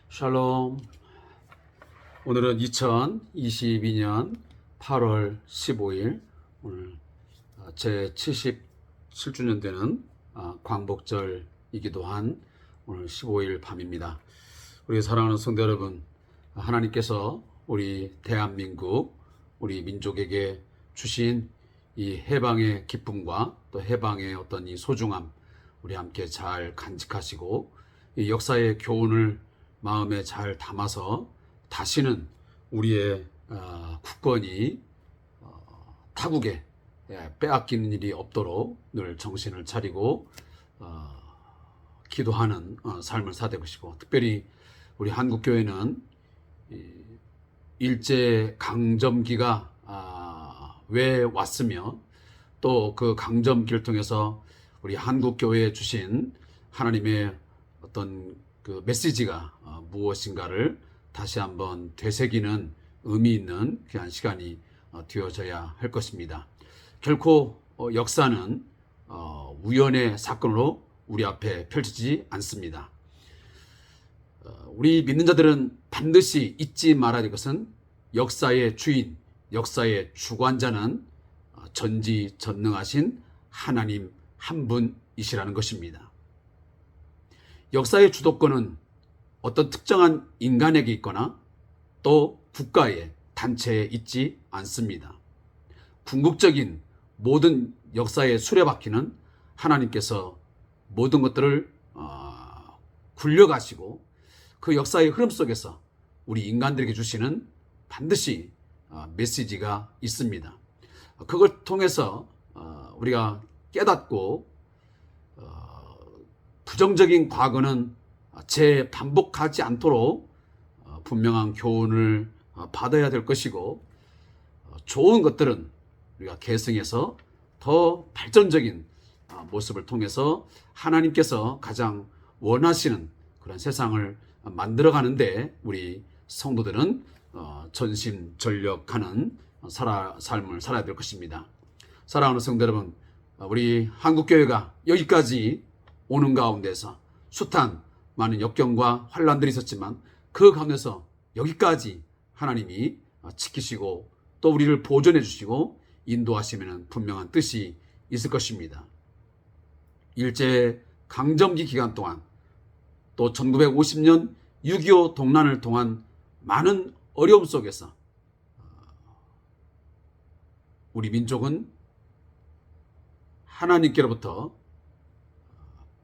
샬롬. 오늘은 2022년 8월 15일 오늘 제 77주년 되는 광복절이기도 한 오늘 15일 밤입니다. 우리 사랑하는 성도 여러분, 하나님께서 우리 대한민국, 우리 민족에게 주신 이 해방의 기쁨과 또 해방의 어떤 이 소중함, 우리 함께 잘 간직하시고 이 역사의 교훈을 마음에 잘 담아서 다시는 우리의 국권이 타국에 빼앗기는 일이 없도록 늘 정신을 차리고 기도하는 삶을 살아야 것이고, 특별히 우리 한국교회는 일제 강점기가 왜 왔으며 또 그 강점기를 통해서 우리 한국교회에 주신 하나님의 어떤 그 메시지가 무엇인가를 다시 한번 되새기는 의미 있는 귀한 시간이 되어져야 할 것입니다. 결코 역사는 우연의 사건으로 우리 앞에 펼쳐지지 않습니다. 우리 믿는 자들은 반드시 잊지 말아야 될 것은 역사의 주인, 역사의 주관자는 전지전능하신 하나님 한 분이시라는 것입니다. 역사의 주도권은 어떤 특정한 인간에게 있거나 또 국가의 단체에 있지 않습니다. 궁극적인 모든 역사의 수레바퀴는 하나님께서 모든 것들을 굴려가시고 그 역사의 흐름 속에서 우리 인간들에게 주시는 반드시 메시지가 있습니다. 그걸 통해서 우리가 깨닫고 부정적인 과거는 재반복하지 않도록 분명한 교훈을 받아야 될 것이고, 좋은 것들은 우리가 계승해서 더 발전적인 모습을 통해서 하나님께서 가장 원하시는 그런 세상을 만들어가는데 우리 성도들은 전심전력하는 삶을 살아야 될 것입니다. 사랑하는 성도 여러분, 우리 한국교회가 여기까지 오는 가운데서 숱한 많은 역경과 환란들이 있었지만 그 가운데서 여기까지 하나님이 지키시고 또 우리를 보존해 주시고 인도하시면 분명한 뜻이 있을 것입니다. 일제 강점기 기간 동안 또 1950년 6.25 동란을 통한 많은 어려움 속에서 우리 민족은 하나님께로부터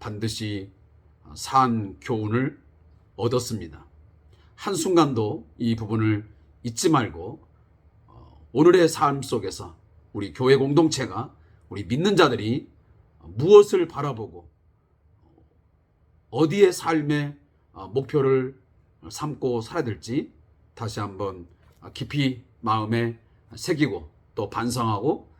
반드시 산 교훈을 얻었습니다. 한순간도 이 부분을 잊지 말고 오늘의 삶 속에서 우리 교회 공동체가, 우리 믿는 자들이 무엇을 바라보고 어디에 삶의 목표를 삼고 살아야 될지 다시 한번 깊이 마음에 새기고 또 반성하고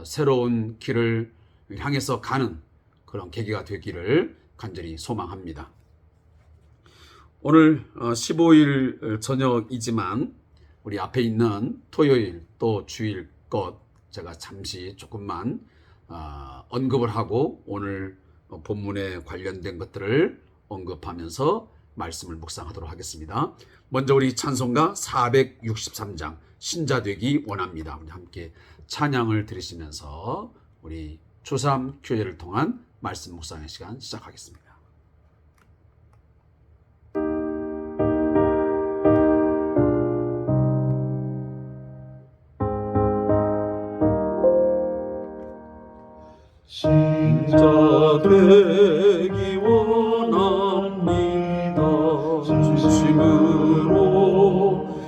새로운 길을 향해서 가는 그런 계기가 되기를 간절히 소망합니다. 오늘 15일 저녁이지만 우리 앞에 있는 토요일 또 주일 것 제가 잠시 조금만 언급을 하고 오늘 본문에 관련된 것들을 언급하면서 말씀을 묵상하도록 하겠습니다. 먼저 우리 찬송가 463장 신자되기 원합니다. 우리 함께 찬양을 들으시면서 우리 주3 교회를 통한 말씀 묵상의 시간 시작하겠습니다. 신자 되기 원합니다. 진심으로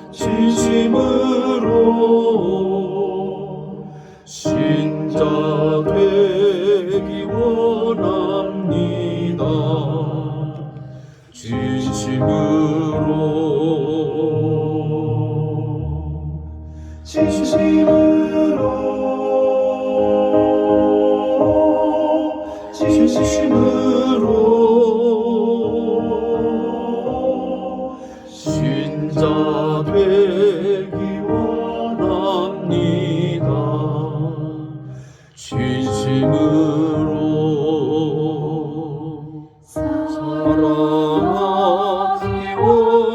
신자 되기 원합니다. 진심으로 신자 되기 원합니다. 진심으로 사랑하기 원합니다.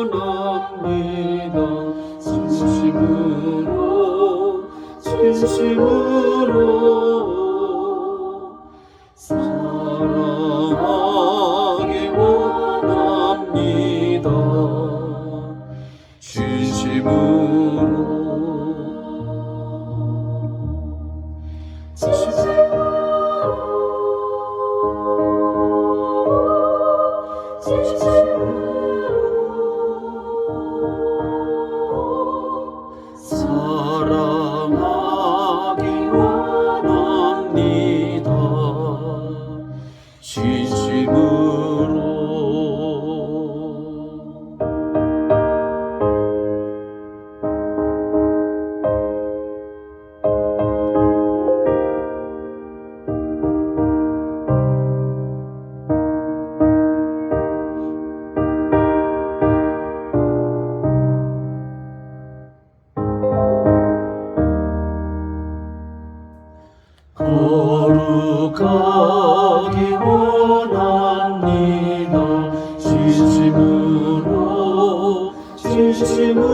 진심으로 사랑하기 원합니다. 진심으로 거룩하기 원합니다. 진심으로 진심으로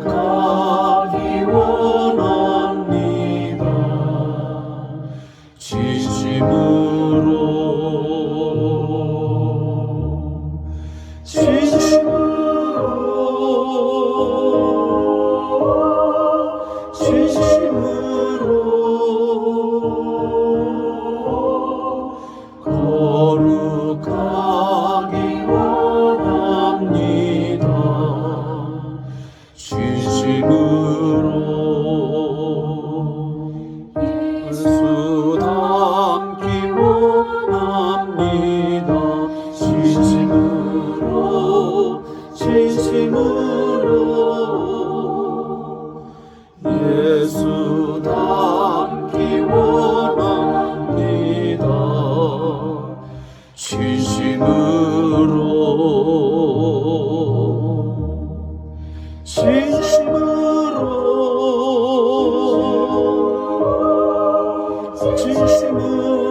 거룩하기 원합니다. 진심으로 진심으로 거룩하기 원합니다. 진심으로 예수 닮기 원합니다. 진심으로 진심으로 예수 닮기 원합니다. 진심으로 진심으로 진심으로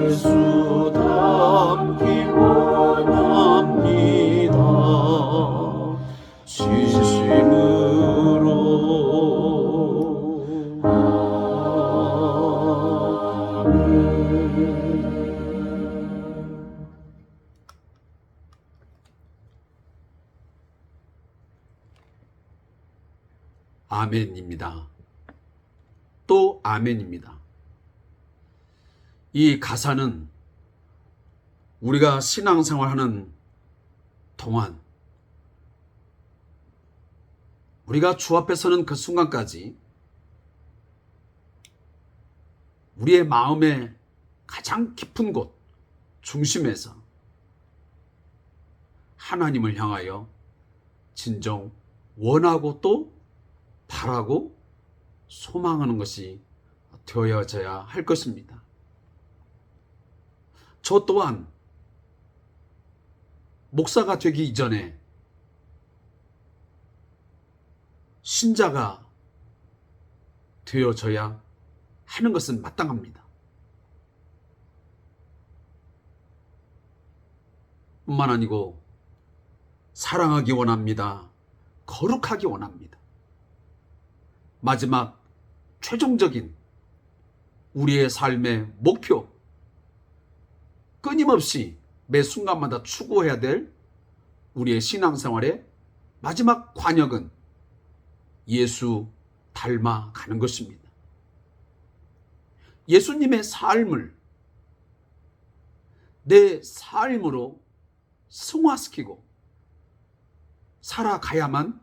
예수 닮기 원합니다. 진심으로 아멘입니다. 또 아멘입니다. 이 가사는 우리가 신앙생활하는 동안 우리가 주 앞에 서는 그 순간까지 우리의 마음의 가장 깊은 곳 중심에서 하나님을 향하여 진정 원하고 또 바라고 소망하는 것이 되어져야 할 것입니다. 저 또한 목사가 되기 이전에 신자가 되어져야 하는 것은 마땅합니다. 뿐만 아니고 사랑하기 원합니다. 거룩하기 원합니다. 마지막 최종적인 우리의 삶의 목표, 끊임없이 매 순간마다 추구해야 될 우리의 신앙생활의 마지막 관역은 예수 닮아가는 것입니다. 예수님의 삶을 내 삶으로 승화시키고 살아가야만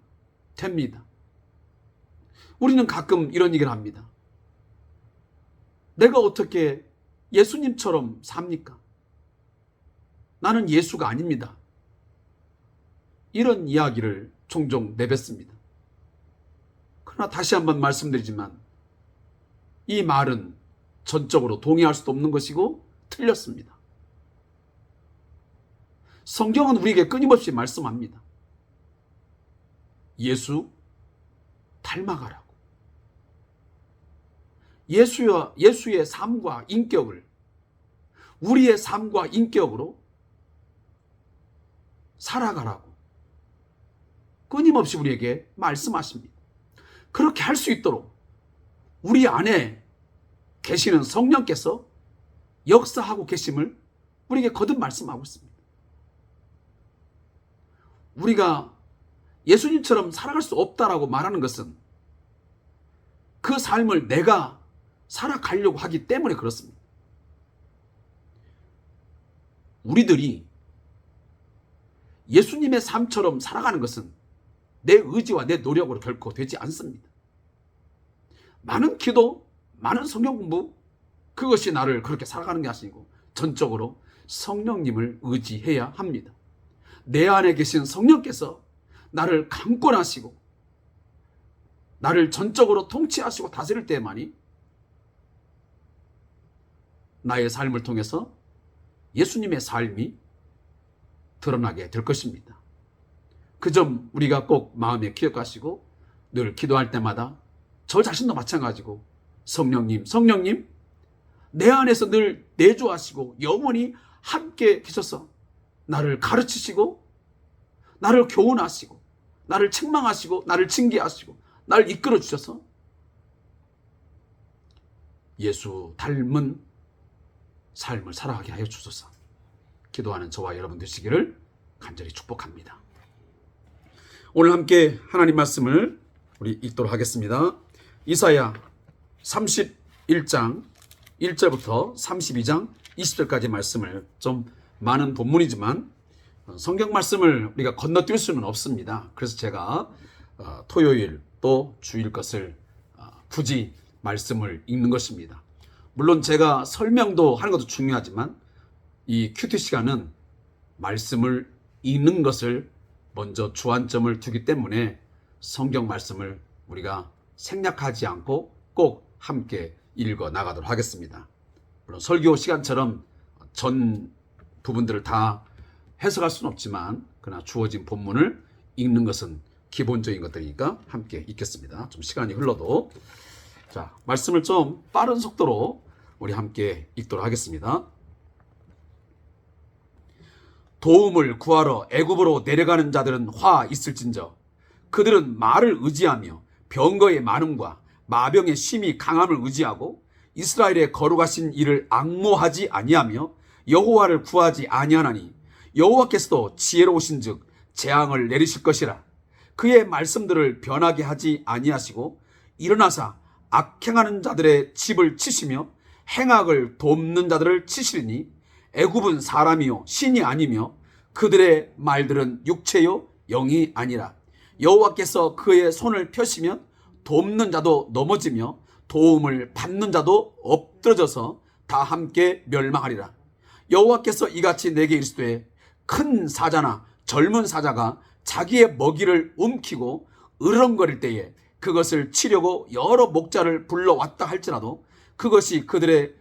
됩니다. 우리는 가끔 이런 얘기를 합니다. 내가 어떻게 예수님처럼 삽니까? 나는 예수가 아닙니다. 이런 이야기를 종종 내뱉습니다. 그러나 다시 한번 말씀드리지만 이 말은 전적으로 동의할 수도 없는 것이고 틀렸습니다. 성경은 우리에게 끊임없이 말씀합니다. 예수 닮아가라고. 예수의 삶과 인격을 우리의 삶과 인격으로 살아가라고 끊임없이 우리에게 말씀하십니다. 그렇게 할 수 있도록 우리 안에 계시는 성령께서 역사하고 계심을 우리에게 거듭 말씀하고 있습니다. 우리가 예수님처럼 살아갈 수 없다라고 말하는 것은 그 삶을 내가 살아가려고 하기 때문에 그렇습니다. 우리들이 예수님의 삶처럼 살아가는 것은 내 의지와 내 노력으로 결코 되지 않습니다. 많은 기도, 많은 성경 공부, 그것이 나를 그렇게 살아가는 게 아니고 전적으로 성령님을 의지해야 합니다. 내 안에 계신 성령께서 나를 강권하시고 나를 전적으로 통치하시고 다스릴 때만이 나의 삶을 통해서 예수님의 삶이 드러나게 될 것입니다. 그 점 우리가 꼭 마음에 기억하시고 늘 기도할 때마다 저 자신도 마찬가지고 성령님 내 안에서 늘 내주하시고 영원히 함께 계셔서 나를 가르치시고 나를 교훈하시고 나를 책망하시고 나를 징계하시고 나를 이끌어 주셔서 예수 닮은 삶을 살아가게 하여 주소서. 기도하는 저와 여러분 되시기를 간절히 축복합니다. 오늘 함께 하나님 말씀을 우리 읽도록 하겠습니다. 이사야 31장 1절부터 32장 20절까지 말씀을, 좀 많은 본문이지만 성경 말씀을 우리가 건너뛸 수는 없습니다. 그래서 제가 토요일 또 주일 것을 굳이 말씀을 읽는 것입니다. 물론 제가 설명도 하는 것도 중요하지만 이 큐티 시간은 말씀을 읽는 것을 먼저 주안점을 두기 때문에 성경 말씀을 우리가 생략하지 않고 꼭 함께 읽어 나가도록 하겠습니다. 물론 설교 시간처럼 전 부분들을 다 해석할 수는 없지만 그러나 주어진 본문을 읽는 것은 기본적인 것들이니까 함께 읽겠습니다. 좀 시간이 흘러도. 자, 말씀을 좀 빠른 속도로 우리 함께 읽도록 하겠습니다. 도움을 구하러 애굽으로 내려가는 자들은 화 있을진저 그들은 말을 의지하며 병거의 많음과 마병의 심히 강함을 의지하고 이스라엘의 거룩하신 이를 앙모하지 아니하며 여호와를 구하지 아니하나니 여호와께서도 지혜로우신즉 재앙을 내리실 것이라. 그의 말씀들을 변하게 하지 아니하시고 일어나사 악행하는 자들의 집을 치시며 행악을 돕는 자들을 치시리니 애굽은 사람이요 신이 아니며 그들의 말들은 육체요 영이 아니라. 여호와께서 그의 손을 펴시면 돕는 자도 넘어지며 도움을 받는 자도 엎드러져서 다 함께 멸망하리라. 여호와께서 이같이 내게 이르시되 큰 사자나 젊은 사자가 자기의 먹이를 움키고 으렁거릴 때에 그것을 치려고 여러 목자를 불러왔다 할지라도 그것이 그들의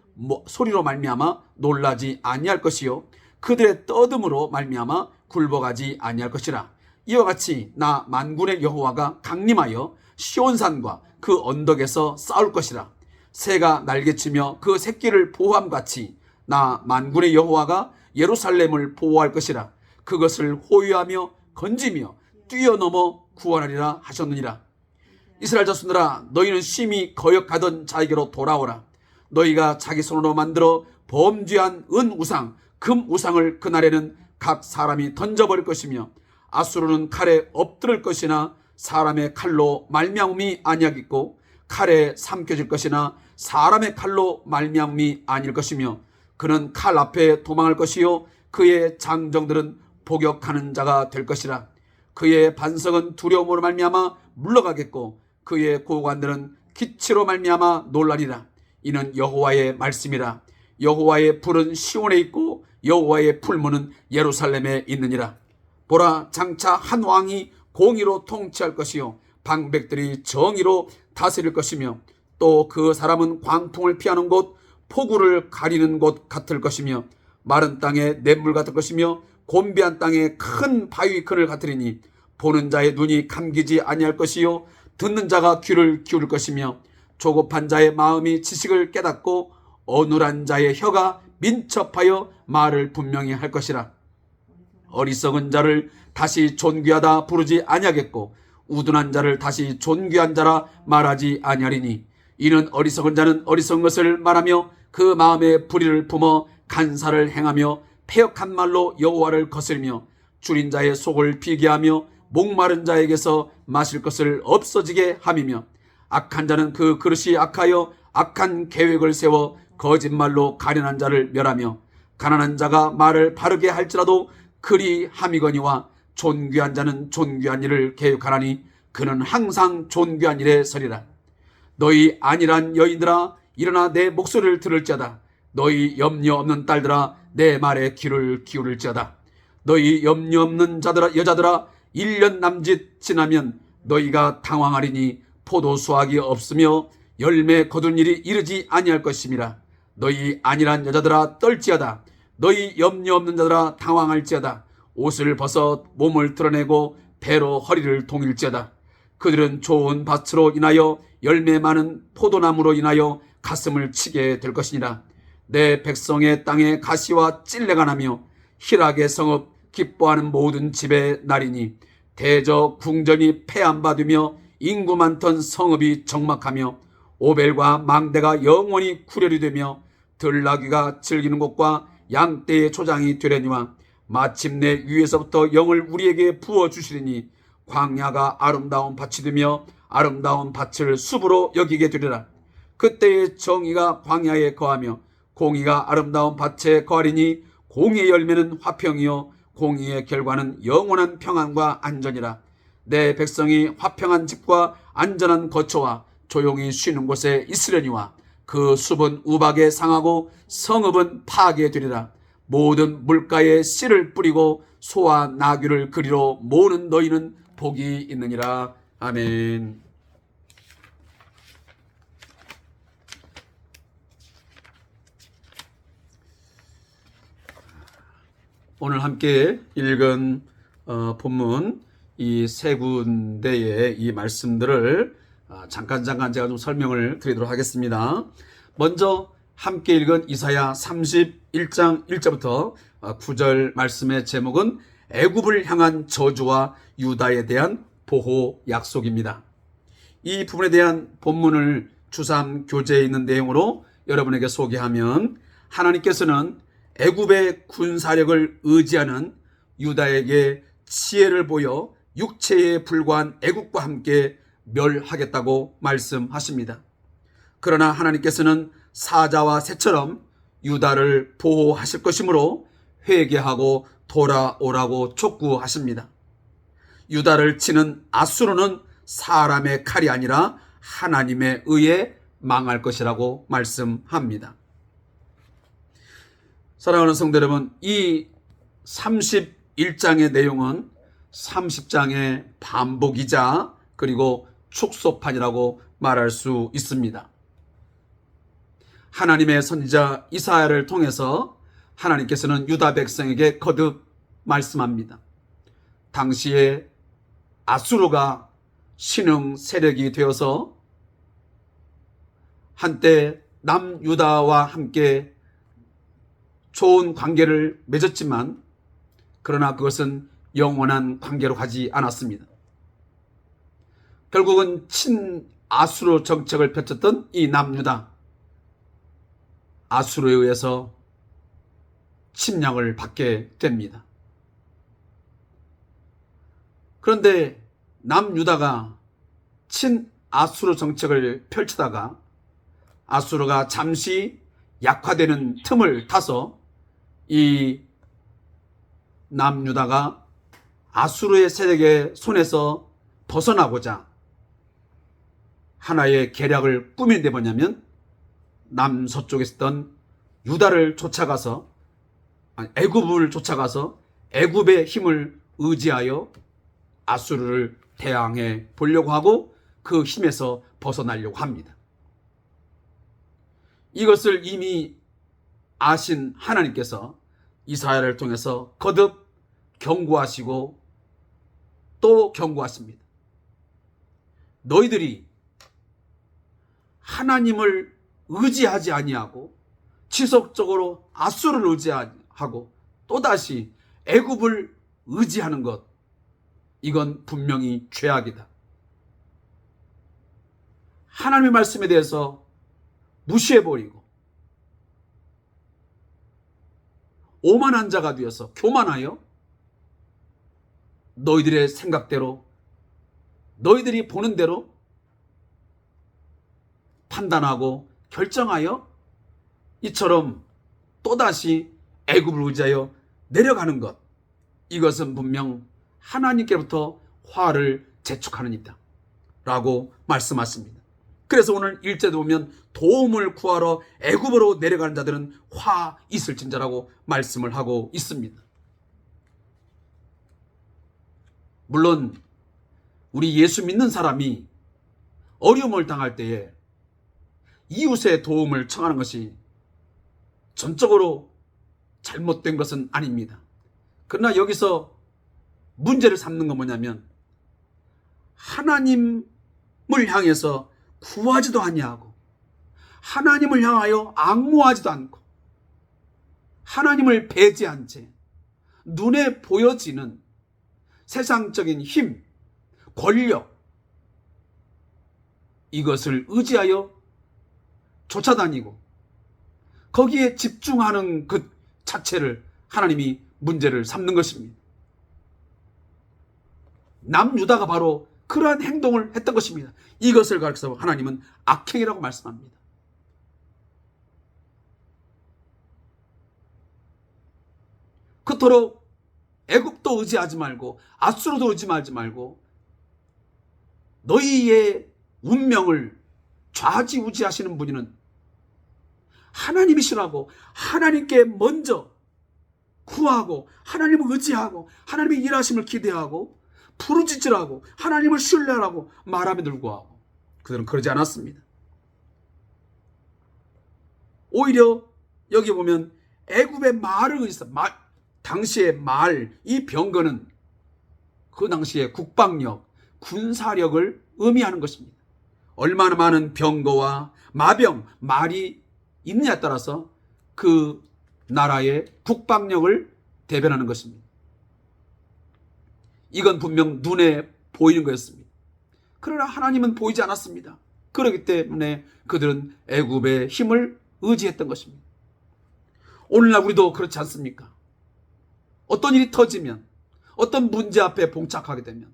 소리로 말미암아 놀라지 아니할 것이요 그들의 떠듬으로 말미암아 굴복하지 아니할 것이라. 이와 같이 나 만군의 여호와가 강림하여 시온산과 그 언덕에서 싸울 것이라. 새가 날개치며 그 새끼를 보호함같이 나 만군의 여호와가 예루살렘을 보호할 것이라. 그것을 호위하며 건지며 뛰어넘어 구원하리라 하셨느니라. 이스라엘 자손들아, 너희는 심히 거역하던 자에게로 돌아오라. 너희가 자기 손으로 만들어 범죄한 은 우상, 금 우상을 그날에는 각 사람이 던져버릴 것이며 아수르는 칼에 엎드릴 것이나 사람의 칼로 말미암음이 아니하겠고 칼에 삼켜질 것이나 사람의 칼로 말미암음이 아닐 것이며 그는 칼 앞에 도망할 것이요 그의 장정들은 복역하는 자가 될 것이라. 그의 반석은 두려움으로 말미암아 물러가겠고 그의 고관들은 기치로 말미암아 놀라리라. 이는 여호와의 말씀이라. 여호와의 불은 시온에 있고 여호와의 풀무는 예루살렘에 있느니라. 보라, 장차 한 왕이 공의로 통치할 것이요 방백들이 정의로 다스릴 것이며 또 그 사람은 광풍을 피하는 곳, 폭우를 가리는 곳 같을 것이며 마른 땅에 냇물 같을 것이며 곤비한 땅에 큰 바위 그늘 같으리니 보는 자의 눈이 감기지 아니할 것이요 듣는 자가 귀를 기울일 것이며 조급한 자의 마음이 지식을 깨닫고 어눌한 자의 혀가 민첩하여 말을 분명히 할 것이라. 어리석은 자를 다시 존귀하다 부르지 아니하겠고 우둔한 자를 다시 존귀한 자라 말하지 아니하리니 이는 어리석은 자는 어리석은 것을 말하며 그 마음에 불의를 품어 간사를 행하며 패역한 말로 여호와를 거스르며 줄인 자의 속을 비게 하며 목마른 자에게서 마실 것을 없어지게 함이며 악한 자는 그 그릇이 악하여 악한 계획을 세워 거짓말로 가련한 자를 멸하며 가난한 자가 말을 바르게 할지라도 그리 함이거니와 존귀한 자는 존귀한 일을 계획하나니 그는 항상 존귀한 일에 서리라. 너희 안일한 여인들아 일어나 내 목소리를 들을지어다. 너희 염려 없는 딸들아 내 말에 귀를 기울일지어다. 너희 염려 없는 자들아 여자들아 1년 남짓 지나면 너희가 당황하리니 포도 수확이 없으며 열매 거둔 일이 이르지 아니할 것임이라. 너희 안일한 여자들아 떨지어다. 너희 염려 없는 자들아 당황할지어다. 옷을 벗어 몸을 드러내고 배로 허리를 동일지어다. 그들은 좋은 밭으로 인하여 열매 많은 포도나무로 인하여 가슴을 치게 될 것이니라. 내 백성의 땅에 가시와 찔레가 나며 희락의 성읍 기뻐하는 모든 집의 날이니 대저 궁전이 폐함받으며 인구 많던 성읍이 적막하며 오벨과 망대가 영원히 구렬이 되며 들나귀가 즐기는 곳과 양떼의 초장이 되려니와 마침내 위에서부터 영을 우리에게 부어주시리니 광야가 아름다운 밭이 되며 아름다운 밭을 숲으로 여기게 되리라. 그때의 정의가 광야에 거하며 공의가 아름다운 밭에 거하리니 공의의 열매는 화평이요 공의의 결과는 영원한 평안과 안전이라. 내 백성이 화평한 집과 안전한 거처와 조용히 쉬는 곳에 있으려니와 그 숲은 우박에 상하고 성읍은 파괴되리라. 모든 물가에 씨를 뿌리고 소와 나귀를 그리로 모으는 너희는 복이 있느니라. 아멘. 오늘 함께 읽은 본문 이 세 군데의 이 말씀들을 잠깐 제가 좀 설명을 드리도록 하겠습니다. 먼저 함께 읽은 이사야 31장 1절부터 9절 말씀의 제목은 애굽을 향한 저주와 유다에 대한 보호 약속입니다. 이 부분에 대한 본문을 주삼 교재에 있는 내용으로 여러분에게 소개하면 하나님께서는 애굽의 군사력을 의지하는 유다에게 지혜를 보여 육체에 불과한 애국과 함께 멸하겠다고 말씀하십니다. 그러나 하나님께서는 사자와 새처럼 유다를 보호하실 것이므로 회개하고 돌아오라고 촉구하십니다. 유다를 치는 아수르는 사람의 칼이 아니라 하나님의 의에 망할 것이라고 말씀합니다. 사랑하는 성도 여러분, 이 31장의 내용은 30장의 반복이자 그리고 축소판이라고 말할 수 있습니다. 하나님의 선지자 이사야를 통해서 하나님께서는 유다 백성에게 거듭 말씀합니다. 당시에 아수르가 신흥 세력이 되어서 한때 남유다와 함께 좋은 관계를 맺었지만 그러나 그것은 영원한 관계로 가지 않았습니다. 결국은 친아수르 정책을 펼쳤던 이 남유다, 아수르에 의해서 침략을 받게 됩니다. 그런데 남유다가 친아수르 정책을 펼치다가 아수르가 잠시 약화되는 틈을 타서 이 남유다가 아수르의 세력의 손에서 벗어나고자 하나의 계략을 꾸민 데 뭐냐면 남서쪽에 있었던 유다를 쫓아가서 애굽을 쫓아가서 애굽의 힘을 의지하여 아수르를 대항해 보려고 하고 그 힘에서 벗어나려고 합니다. 이것을 이미 아신 하나님께서 이사야를 통해서 거듭 경고하시고 또 경고하십니다. 너희들이 하나님을 의지하지 아니하고 지속적으로 아수르를 의지하고 또다시 애굽을 의지하는 것, 이건 분명히 죄악이다. 하나님의 말씀에 대해서 무시해버리고 오만한 자가 되어서 교만하여 너희들의 생각대로 너희들이 보는 대로 판단하고 결정하여 이처럼 또다시 애굽을 의지하여 내려가는 것, 이것은 분명 하나님께로부터 화를 재촉하는 일이다 라고 말씀하십니다. 그래서 오늘 1절에 보면 도움을 구하러 애굽으로 내려가는 자들은 화 있을진저라고 말씀을 하고 있습니다. 물론 우리 예수 믿는 사람이 어려움을 당할 때에 이웃의 도움을 청하는 것이 전적으로 잘못된 것은 아닙니다. 그러나 여기서 문제를 삼는 건 뭐냐면 하나님을 향해서 구하지도 아니하고 하나님을 향하여 앙모하지도 않고 하나님을 배제한 채 눈에 보여지는 세상적인 힘, 권력, 이것을 의지하여 쫓아다니고 거기에 집중하는 그 자체를 하나님이 문제를 삼는 것입니다. 남유다가 바로 그러한 행동을 했던 것입니다. 이것을 가르쳐서 하나님은 악행이라고 말씀합니다. 그토록 애굽도 의지하지 말고 앗수르도 의지하지 말고 너희의 운명을 좌지우지하시는 분이는 하나님이시라고 하나님께 먼저 구하고 하나님을 의지하고 하나님의 일하심을 기대하고 부르짖으라고 하나님을 신뢰하라고 말함에도 불구하고 그들은 그러지 않았습니다. 오히려 여기 보면 애굽의 말을 의지해서 당시의 말, 이 병거는 그 당시의 국방력, 군사력을 의미하는 것입니다. 얼마나 많은 병거와 마병, 말이 있느냐에 따라서 그 나라의 국방력을 대변하는 것입니다. 이건 분명 눈에 보이는 거였습니다. 그러나 하나님은 보이지 않았습니다. 그렇기 때문에 그들은 애굽의 힘을 의지했던 것입니다. 오늘날 우리도 그렇지 않습니까? 어떤 일이 터지면, 어떤 문제 앞에 봉착하게 되면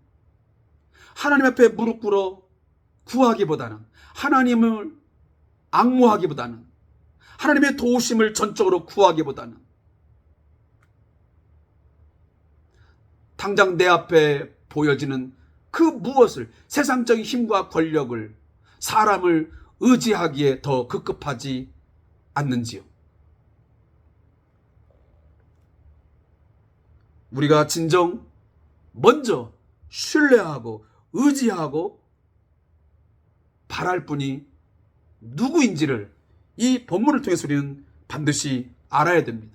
하나님 앞에 무릎 꿇어 구하기보다는, 하나님을 앙모하기보다는, 하나님의 도우심을 전적으로 구하기보다는 당장 내 앞에 보여지는 그 무엇을, 세상적인 힘과 권력을, 사람을 의지하기에 더 급급하지 않는지요. 우리가 진정 먼저 신뢰하고 의지하고 바랄 분이 누구인지를 이 본문을 통해서 우리는 반드시 알아야 됩니다.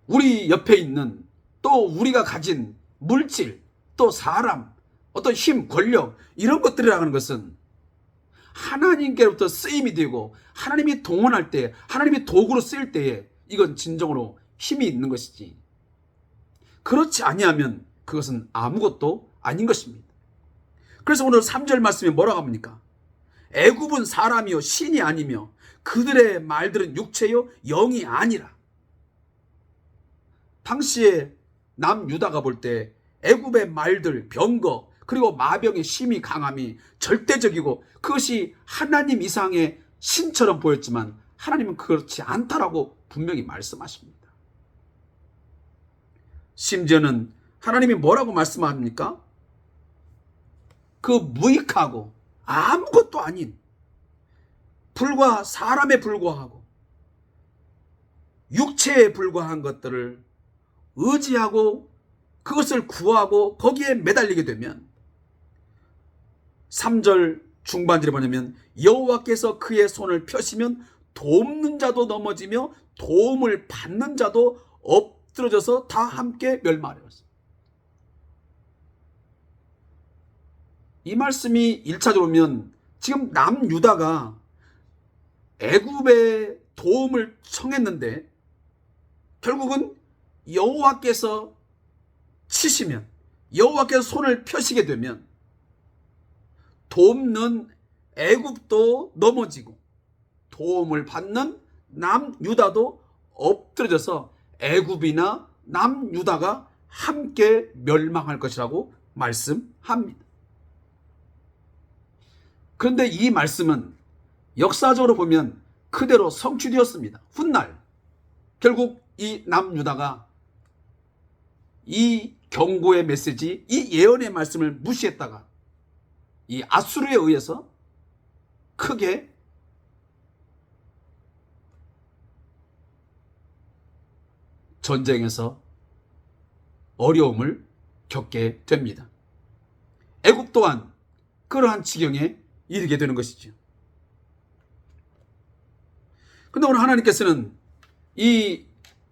우리 옆에 있는, 또 우리가 가진 물질, 또 사람, 어떤 힘, 권력, 이런 것들이라는 것은 하나님께로부터 쓰임이 되고 하나님이 동원할 때, 하나님이 도구로 쓰일 때에 이건 진정으로 힘이 있는 것이지, 그렇지 아니하면 그것은 아무것도 아닌 것입니다. 그래서 오늘 3절 말씀에 뭐라고 합니까? 애굽은 사람이요 신이 아니며 그들의 말들은 육체요 영이 아니라. 당시에 남유다가 볼 때 애굽의 말들, 병거, 그리고 마병의 힘이 강함이 절대적이고 그것이 하나님 이상의 신처럼 보였지만 하나님은 그렇지 않다라고 분명히 말씀하십니다. 심지어는 하나님이 뭐라고 말씀합니까? 그 무익하고 아무것도 아닌, 불과 사람에 불과하고 육체에 불과한 것들을 의지하고 그것을 구하고 거기에 매달리게 되면, 3절 중반절에 뭐냐면 여호와께서 그의 손을 펴시면 돕는 자도 넘어지며 도움을 받는 자도 엎드러져서 다 함께 멸망하리라. 이 말씀이 1차적으로 보면 지금 남유다가 애굽의 도움을 청했는데 결국은 여호와께서 치시면, 여호와께서 손을 펴시게 되면 돕는 애굽도 넘어지고 도움을 받는 남유다도 엎드려져서 애굽이나 남유다가 함께 멸망할 것이라고 말씀합니다. 그런데 이 말씀은 역사적으로 보면 그대로 성취되었습니다. 훗날 결국 이 남유다가 이 경고의 메시지, 이 예언의 말씀을 무시했다가 이 아수르에 의해서 크게 전쟁에서 어려움을 겪게 됩니다. 애굽 또한 그러한 지경에 이르게 되는 것이죠. 근데 오늘 하나님께서는 이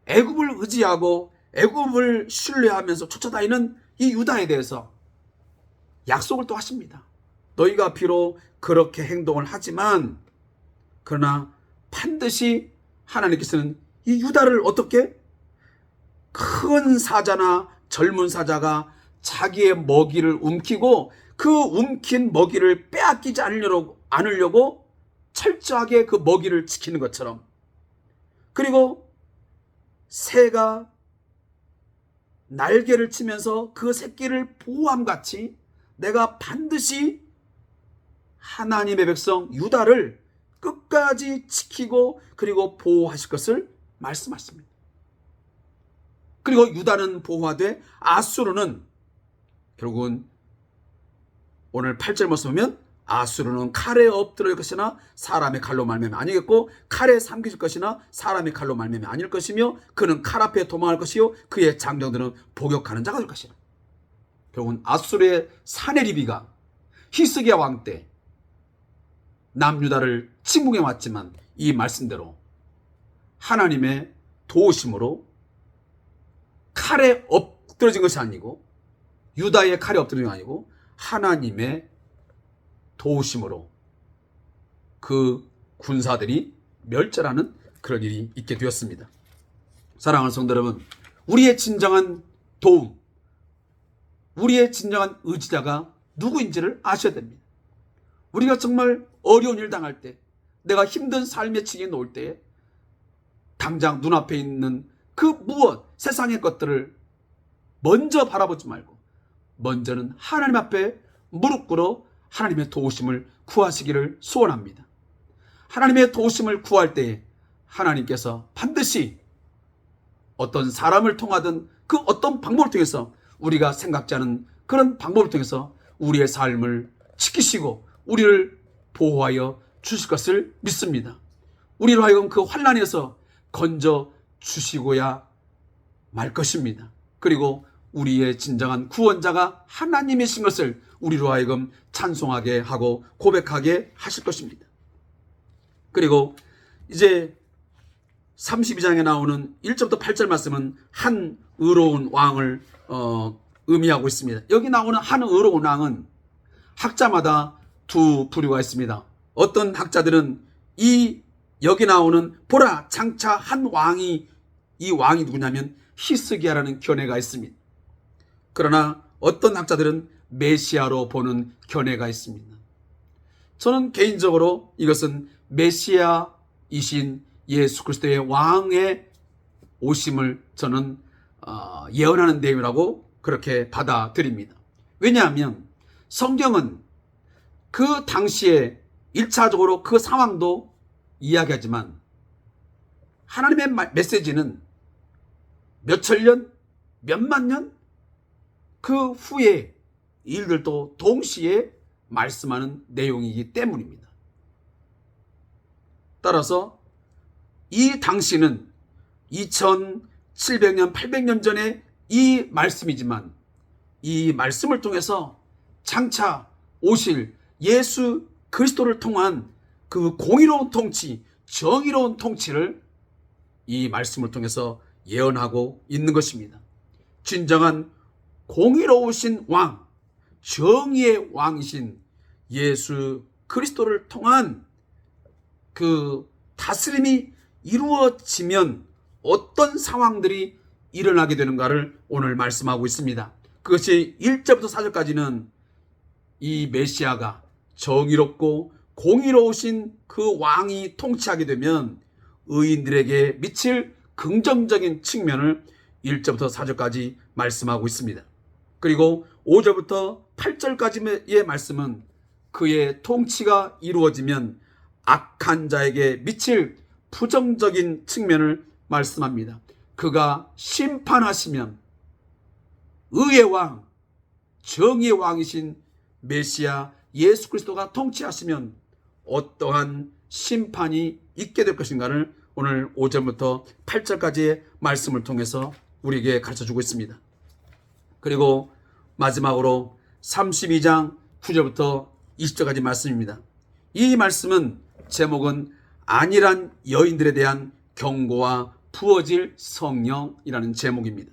애굽을 의지하고 애굽을 신뢰하면서 쫓아다니는 이 유다에 대해서 약속을 또 하십니다. 너희가 비록 그렇게 행동을 하지만 그러나 반드시 하나님께서는 이 유다를 어떻게 큰 사자나 젊은 사자가 자기의 먹이를 움키고 그 움킨 먹이를 빼앗기지 않으려고 철저하게 그 먹이를 지키는 것처럼, 그리고 새가 날개를 치면서 그 새끼를 보호함같이 내가 반드시 하나님의 백성 유다를 끝까지 지키고 그리고 보호하실 것을 말씀하십니다. 그리고 유다는 보호하되 아수르는 결국은 오늘 8절 말씀 보면 아수르는 칼에 엎드릴 것이나 사람의 칼로 말미암아 아니겠고 칼에 삼킬 것이나 사람의 칼로 말미암아 아닐 것이며 그는 칼 앞에 도망할 것이요 그의 장정들은 복역하는 자가 될 것이라. 결국은 아수르의 사네리비가 히스기야 왕 때 남유다를 침공해 왔지만 이 말씀대로 하나님의 도우심으로 칼에 엎드러진 것이 아니고 유다의 칼에 엎드러진 것이 아니고 하나님의 도우심으로 그 군사들이 멸절하는 그런 일이 있게 되었습니다. 사랑하는 성도 여러분, 우리의 진정한 도움, 우리의 진정한 의지자가 누구인지를 아셔야 됩니다. 우리가 정말 어려운 일 당할 때, 내가 힘든 삶의 층에 놓을 때 당장 눈앞에 있는 그 무엇, 세상의 것들을 먼저 바라보지 말고 먼저는 하나님 앞에 무릎 꿇어 하나님의 도우심을 구하시기를 소원합니다. 하나님의 도우심을 구할 때에 하나님께서 반드시 어떤 사람을 통하든 그 어떤 방법을 통해서 우리가 생각지 않은 그런 방법을 통해서 우리의 삶을 지키시고 우리를 보호하여 주실 것을 믿습니다. 우리로 하여금 그 환난에서 건져 주시고야 말 것입니다. 그리고 우리의 진정한 구원자가 하나님이신 것을 우리로 하여금 찬송하게 하고 고백하게 하실 것입니다. 그리고 이제 32장에 나오는 1절부터 8절 말씀은 한 의로운 왕을 의미하고 있습니다. 여기 나오는 한 의로운 왕은 학자마다 두 부류가 있습니다. 어떤 학자들은 여기 나오는 보라 장차 한 왕이, 이 왕이 누구냐면 히스기야라는 견해가 있습니다. 그러나 어떤 학자들은 메시아로 보는 견해가 있습니다. 저는 개인적으로 이것은 메시아이신 예수 그리스도의 왕의 오심을 저는 예언하는 내용이라고 그렇게 받아들입니다. 왜냐하면 성경은 그 당시에 1차적으로 그 상황도 이야기하지만 하나님의 메시지는 몇천 년, 몇만 년 그 후에 일들도 동시에 말씀하는 내용이기 때문입니다. 따라서 이 당시는 2700년, 800년 전에 이 말씀이지만 이 말씀을 통해서 장차 오실 예수 그리스도를 통한 그 공의로운 통치, 정의로운 통치를 이 말씀을 통해서 예언하고 있는 것입니다. 진정한 공의로우신 왕, 정의의 왕이신 예수 그리스도를 통한 그 다스림이 이루어지면 어떤 상황들이 일어나게 되는가를 오늘 말씀하고 있습니다. 그것이 1절부터 4절까지는 이 메시아가 정의롭고 공의로우신 그 왕이 통치하게 되면 의인들에게 미칠 긍정적인 측면을 1절부터 4절까지 말씀하고 있습니다. 그리고 5절부터 8절까지의 말씀은 그의 통치가 이루어지면 악한 자에게 미칠 부정적인 측면을 말씀합니다. 그가 심판하시면 의의 왕, 정의의 왕이신 메시아 예수 그리스도가 통치하시면 어떠한 심판이 있게 될 것인가를 오늘 5절부터 8절까지의 말씀을 통해서 우리에게 가르쳐주고 있습니다. 그리고 마지막으로 32장 9절부터 20절까지 말씀입니다. 이 말씀은 제목은 안일한 여인들에 대한 경고와 부어질 성령이라는 제목입니다.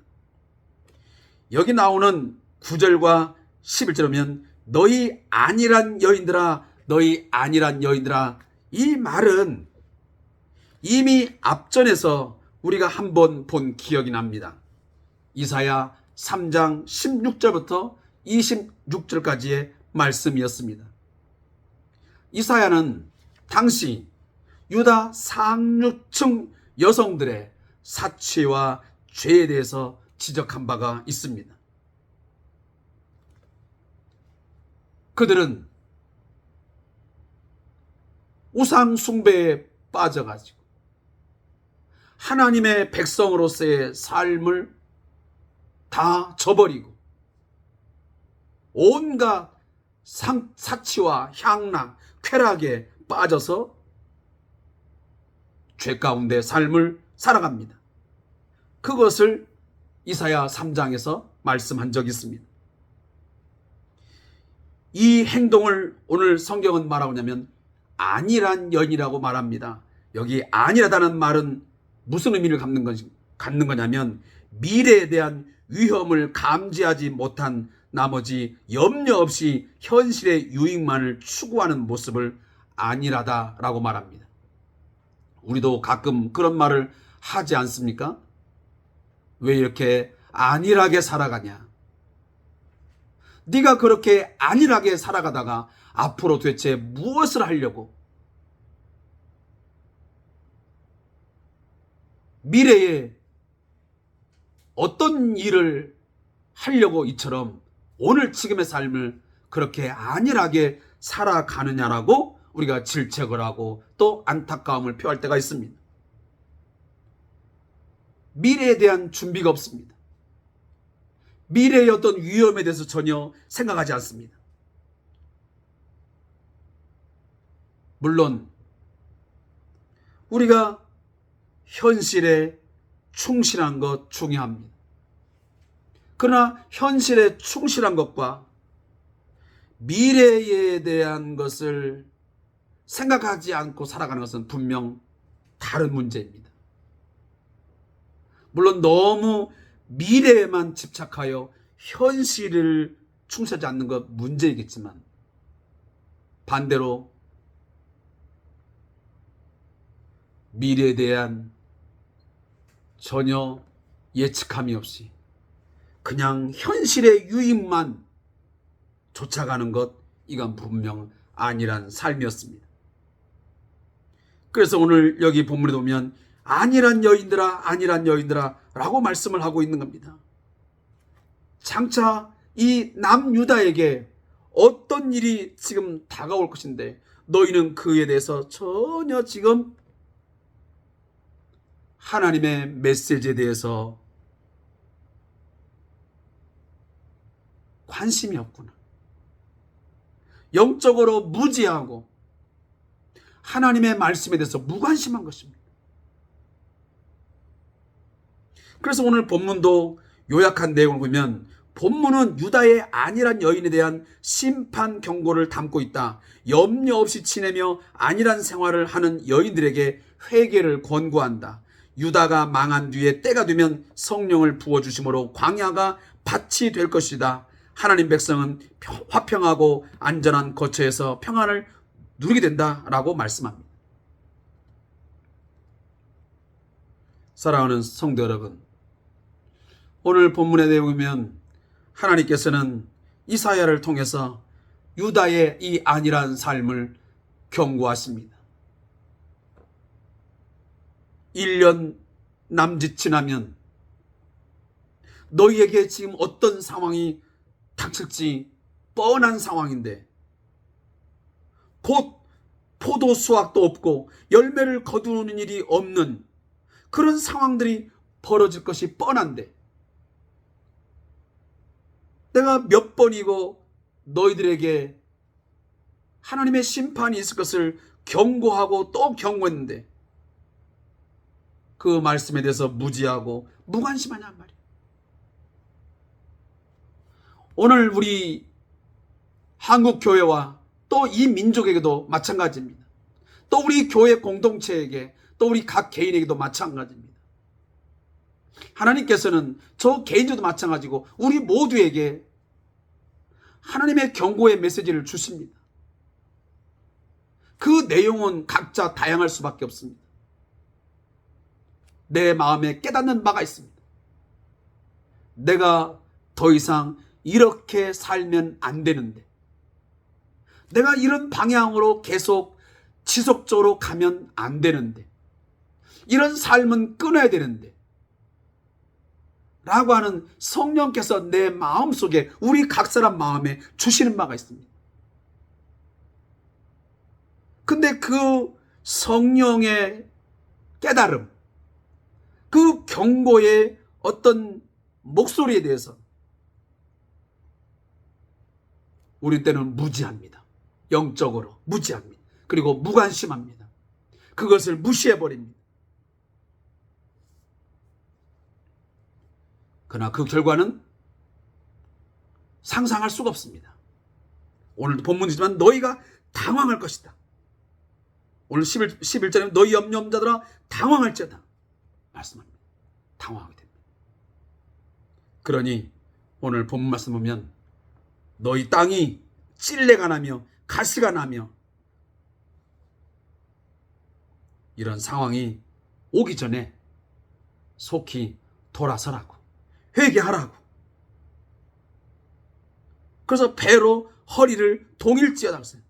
여기 나오는 9절과 11절이면 너희 안일한 여인들아, 너희 안일한 여인들아, 이 말은 이미 앞전에서 우리가 한번 본 기억이 납니다. 이사야 3장 16절부터 26절까지의 말씀이었습니다. 이사야는 당시 유다 상류층 여성들의 사치와 죄에 대해서 지적한 바가 있습니다. 그들은 우상 숭배에 빠져가지고 하나님의 백성으로서의 삶을 다 저버리고 온갖 사치와 향락, 쾌락에 빠져서 죄 가운데 삶을 살아갑니다. 그것을 이사야 3장에서 말씀한 적이 있습니다. 이 행동을 오늘 성경은 말하고 있냐면 안일한 여인이라고 말합니다. 여기 안일하다는 말은 무슨 의미를 갖는 거냐면 미래에 대한 위험을 감지하지 못한 나머지 염려 없이 현실의 유익만을 추구하는 모습을 안일하다라고 말합니다. 우리도 가끔 그런 말을 하지 않습니까? 왜 이렇게 안일하게 살아가냐? 네가 그렇게 안일하게 살아가다가 앞으로 도대체 무엇을 하려고? 미래에 어떤 일을 하려고 이처럼 오늘 지금의 삶을 그렇게 안일하게 살아가느냐라고 우리가 질책을 하고 또 안타까움을 표할 때가 있습니다. 미래에 대한 준비가 없습니다. 미래의 어떤 위험에 대해서 전혀 생각하지 않습니다. 물론 우리가 현실에 충실한 것 중요합니다. 그러나 현실에 충실한 것과 미래에 대한 것을 생각하지 않고 살아가는 것은 분명 다른 문제입니다. 물론 너무 미래에만 집착하여 현실을 충실하지 않는 것 문제이겠지만 반대로 미래에 대한 전혀 예측함이 없이 그냥 현실의 유익만 쫓아가는 것, 이건 분명 안일한 삶이었습니다. 그래서 오늘 여기 본문에 보면 안일한 여인들아, 안일한 여인들아 라고 말씀을 하고 있는 겁니다. 장차 이 남유다에게 어떤 일이 지금 다가올 것인데 너희는 그에 대해서 전혀 지금 하나님의 메시지에 대해서 관심이 없구나. 영적으로 무지하고 하나님의 말씀에 대해서 무관심한 것입니다. 그래서 오늘 본문도 요약한 내용을 보면 본문은 유다의 안일한 여인에 대한 심판 경고를 담고 있다. 염려 없이 지내며 안일한 생활을 하는 여인들에게 회개를 권고한다. 유다가 망한 뒤에 때가 되면 성령을 부어주심으로 광야가 밭이 될 것이다. 하나님 백성은 화평하고 안전한 거처에서 평안을 누리게 된다라고 말씀합니다. 사랑하는 성도 여러분, 오늘 본문의 내용이면 하나님께서는 이사야를 통해서 유다의 이 안일한 삶을 경고하십니다. 1년 남짓 지나면 너희에게 지금 어떤 상황이 닥칠지 뻔한 상황인데 곧 포도 수확도 없고 열매를 거두는 일이 없는 그런 상황들이 벌어질 것이 뻔한데 내가 몇 번이고 너희들에게 하나님의 심판이 있을 것을 경고하고 또 경고했는데 그 말씀에 대해서 무지하고 무관심하냔 말이에요. 오늘 우리 한국교회와 또 이 민족에게도 마찬가지입니다. 또 우리 교회 공동체에게 또 우리 각 개인에게도 마찬가지입니다. 하나님께서는 저 개인도 마찬가지고 우리 모두에게 하나님의 경고의 메시지를 주십니다. 그 내용은 각자 다양할 수밖에 없습니다. 내 마음에 깨닫는 바가 있습니다. 내가 더 이상 이렇게 살면 안 되는데, 내가 이런 방향으로 계속 지속적으로 가면 안 되는데, 이런 삶은 끊어야 되는데 라고 하는 성령께서 내 마음속에, 우리 각 사람 마음에 주시는 바가 있습니다. 근데 그 성령의 깨달음, 그 경고의 어떤 목소리에 대해서 우리 때는 무지합니다. 영적으로 무지합니다. 그리고 무관심합니다. 그것을 무시해버립니다. 그러나 그 결과는 상상할 수가 없습니다. 오늘도 본문이지만 너희가 당황할 것이다. 오늘 11절에 너희 염려자들아 당황할지어다 말씀합니다. 당황하게 됩니다. 그러니 오늘 본문 말씀 보면 너희 땅이 찔레가 나며 가시가 나며 이런 상황이 오기 전에 속히 돌아서라고, 회개하라고. 그래서 배로 허리를 동일지어다 그랬어요.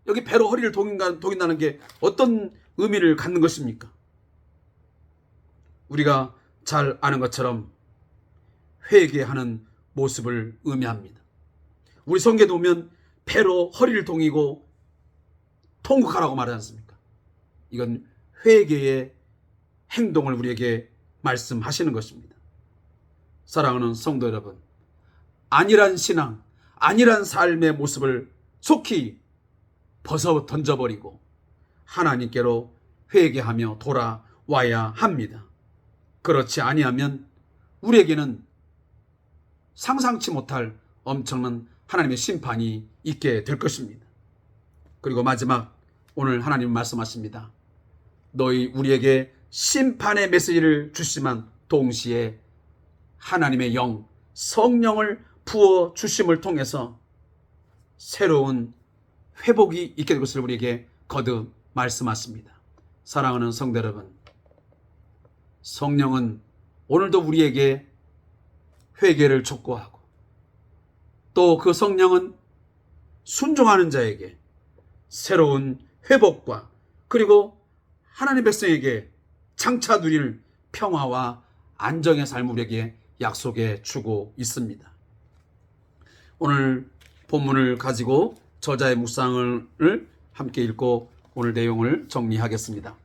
여기 배로 허리를 동인다는 게 어떤 의미를 갖는 것입니까? 우리가 잘 아는 것처럼 회개하는 모습을 의미합니다. 우리 성경에 보면 배로 허리를 동이고 통곡하라고 말하지 않습니까? 이건 회개의 행동을 우리에게 말씀하시는 것입니다. 사랑하는 성도 여러분, 안일한 신앙, 안일한 삶의 모습을 속히 벗어 던져버리고 하나님께로 회개하며 돌아와야 합니다. 그렇지 아니하면 우리에게는 상상치 못할 엄청난 하나님의 심판이 있게 될 것입니다. 그리고 마지막, 오늘 하나님 말씀하십니다. 너희 우리에게 심판의 메시지를 주시지만 동시에 하나님의 영, 성령을 부어 주심을 통해서 새로운 회복이 있게 될 것을 우리에게 거듭 말씀하십니다. 사랑하는 성도 여러분, 성령은 오늘도 우리에게 회개를 촉구하고 또 그 성령은 순종하는 자에게 새로운 회복과 그리고 하나님의 백성에게 장차 누릴 평화와 안정의 삶을 우리에게 약속해 주고 있습니다. 오늘 본문을 가지고 저자의 묵상을 함께 읽고 오늘 내용을 정리하겠습니다.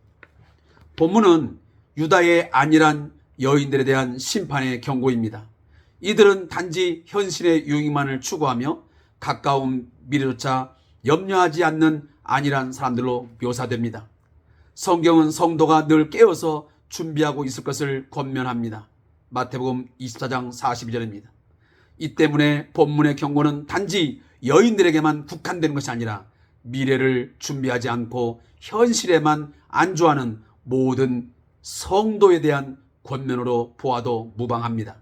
본문은 유다의 안일한 여인들에 대한 심판의 경고입니다. 이들은 단지 현실의 유익만을 추구하며 가까운 미래조차 염려하지 않는 안일한 사람들로 묘사됩니다. 성경은 성도가 늘 깨어서 준비하고 있을 것을 권면합니다. 마태복음 24장 42절입니다. 이 때문에 본문의 경고는 단지 여인들에게만 국한되는 것이 아니라 미래를 준비하지 않고 현실에만 안주하는 모든 성도에 대한 권면으로 보아도 무방합니다.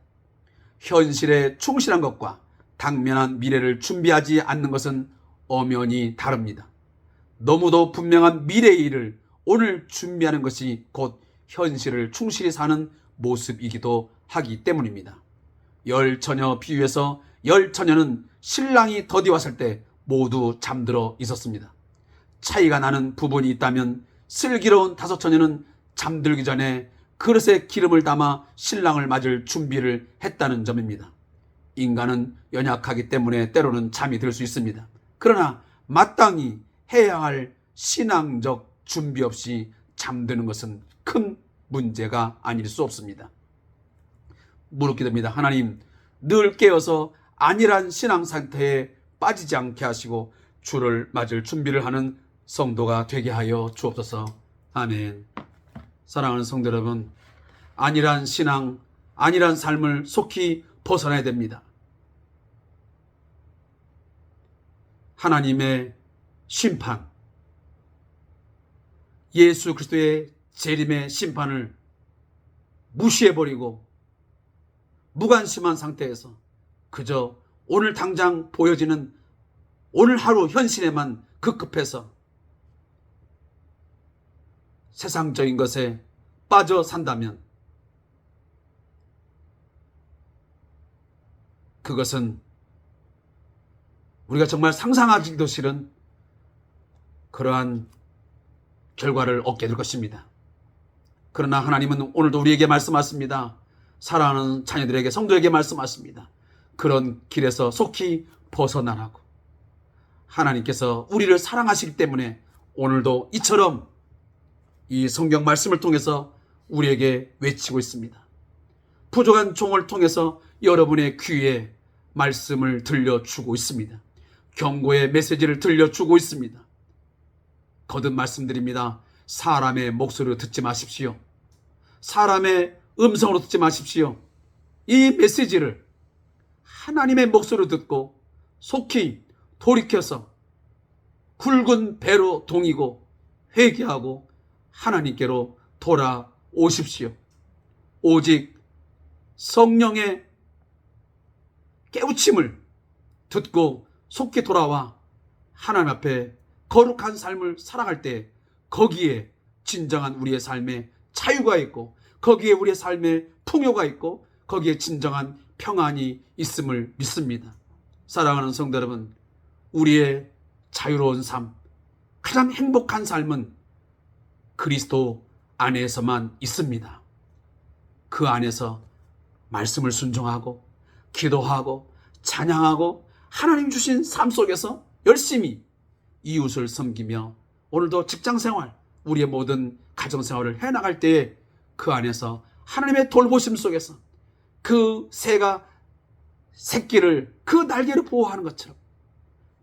현실에 충실한 것과 당면한 미래를 준비하지 않는 것은 엄연히 다릅니다. 너무도 분명한 미래의 일을 오늘 준비하는 것이 곧 현실을 충실히 사는 모습이기도 하기 때문입니다. 열 처녀 비유에서 열 처녀는 신랑이 더디 왔을 때 모두 잠들어 있었습니다. 차이가 나는 부분이 있다면 슬기로운 다섯 처녀는 잠들기 전에 그릇에 기름을 담아 신랑을 맞을 준비를 했다는 점입니다. 인간은 연약하기 때문에 때로는 잠이 들 수 있습니다. 그러나 마땅히 해야 할 신앙적 준비 없이 잠드는 것은 큰 문제가 아닐 수 없습니다. 묻게 됩니다. 하나님, 늘 깨어서 안일한 신앙 상태에 빠지지 않게 하시고 주를 맞을 준비를 하는 성도가 되게 하여 주옵소서. 아멘. 사랑하는 성도 여러분, 안일한 신앙, 안일한 삶을 속히 벗어나야 됩니다. 하나님의 심판, 예수 그리스도의 재림의 심판을 무시해버리고 무관심한 상태에서 그저 오늘 당장 보여지는 오늘 하루 현실에만 급급해서 세상적인 것에 빠져 산다면 그것은 우리가 정말 상상하기도 싫은 그러한 결과를 얻게 될 것입니다. 그러나 하나님은 오늘도 우리에게 말씀하십니다. 사랑하는 자녀들에게, 성도에게 말씀하십니다. 그런 길에서 속히 벗어나라고. 하나님께서 우리를 사랑하시기 때문에 오늘도 이처럼 이 성경 말씀을 통해서 우리에게 외치고 있습니다. 부족한 종을 통해서 여러분의 귀에 말씀을 들려주고 있습니다. 경고의 메시지를 들려주고 있습니다. 거듭 말씀드립니다. 사람의 목소리로 듣지 마십시오. 사람의 음성으로 듣지 마십시오. 이 메시지를 하나님의 목소리로 듣고 속히 돌이켜서 굵은 배로 동이고 회개하고 하나님께로 돌아오십시오. 오직 성령의 깨우침을 듣고 속히 돌아와 하나님 앞에 거룩한 삶을 살아갈 때 거기에 진정한 우리의 삶에 자유가 있고 거기에 우리의 삶에 풍요가 있고 거기에 진정한 평안이 있음을 믿습니다. 사랑하는 성도 여러분, 우리의 자유로운 삶, 가장 행복한 삶은 그리스도 안에서만 있습니다. 그 안에서 말씀을 순종하고 기도하고 찬양하고 하나님 주신 삶 속에서 열심히 이웃을 섬기며 오늘도 직장생활, 우리의 모든 가정생활을 해나갈 때에 그 안에서 하나님의 돌보심 속에서 그 새가 새끼를 그 날개로 보호하는 것처럼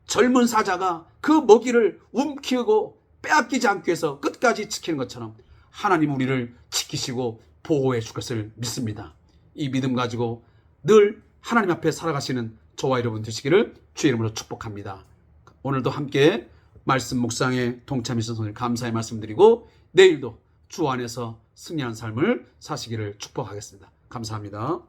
젊은 사자가 그 먹이를 움키우고 빼앗기지 않기 위해서 끝까지 지키는 것처럼 하나님 우리를 지키시고 보호해 줄 것을 믿습니다. 이 믿음 가지고 늘 하나님 앞에 살아가시는 저와 여러분 되시기를 주의 이름으로 축복합니다. 오늘도 함께 말씀 묵상에 동참해 주신 손을 감사의 말씀드리고 내일도 주 안에서 승리한 삶을 사시기를 축복하겠습니다. 감사합니다.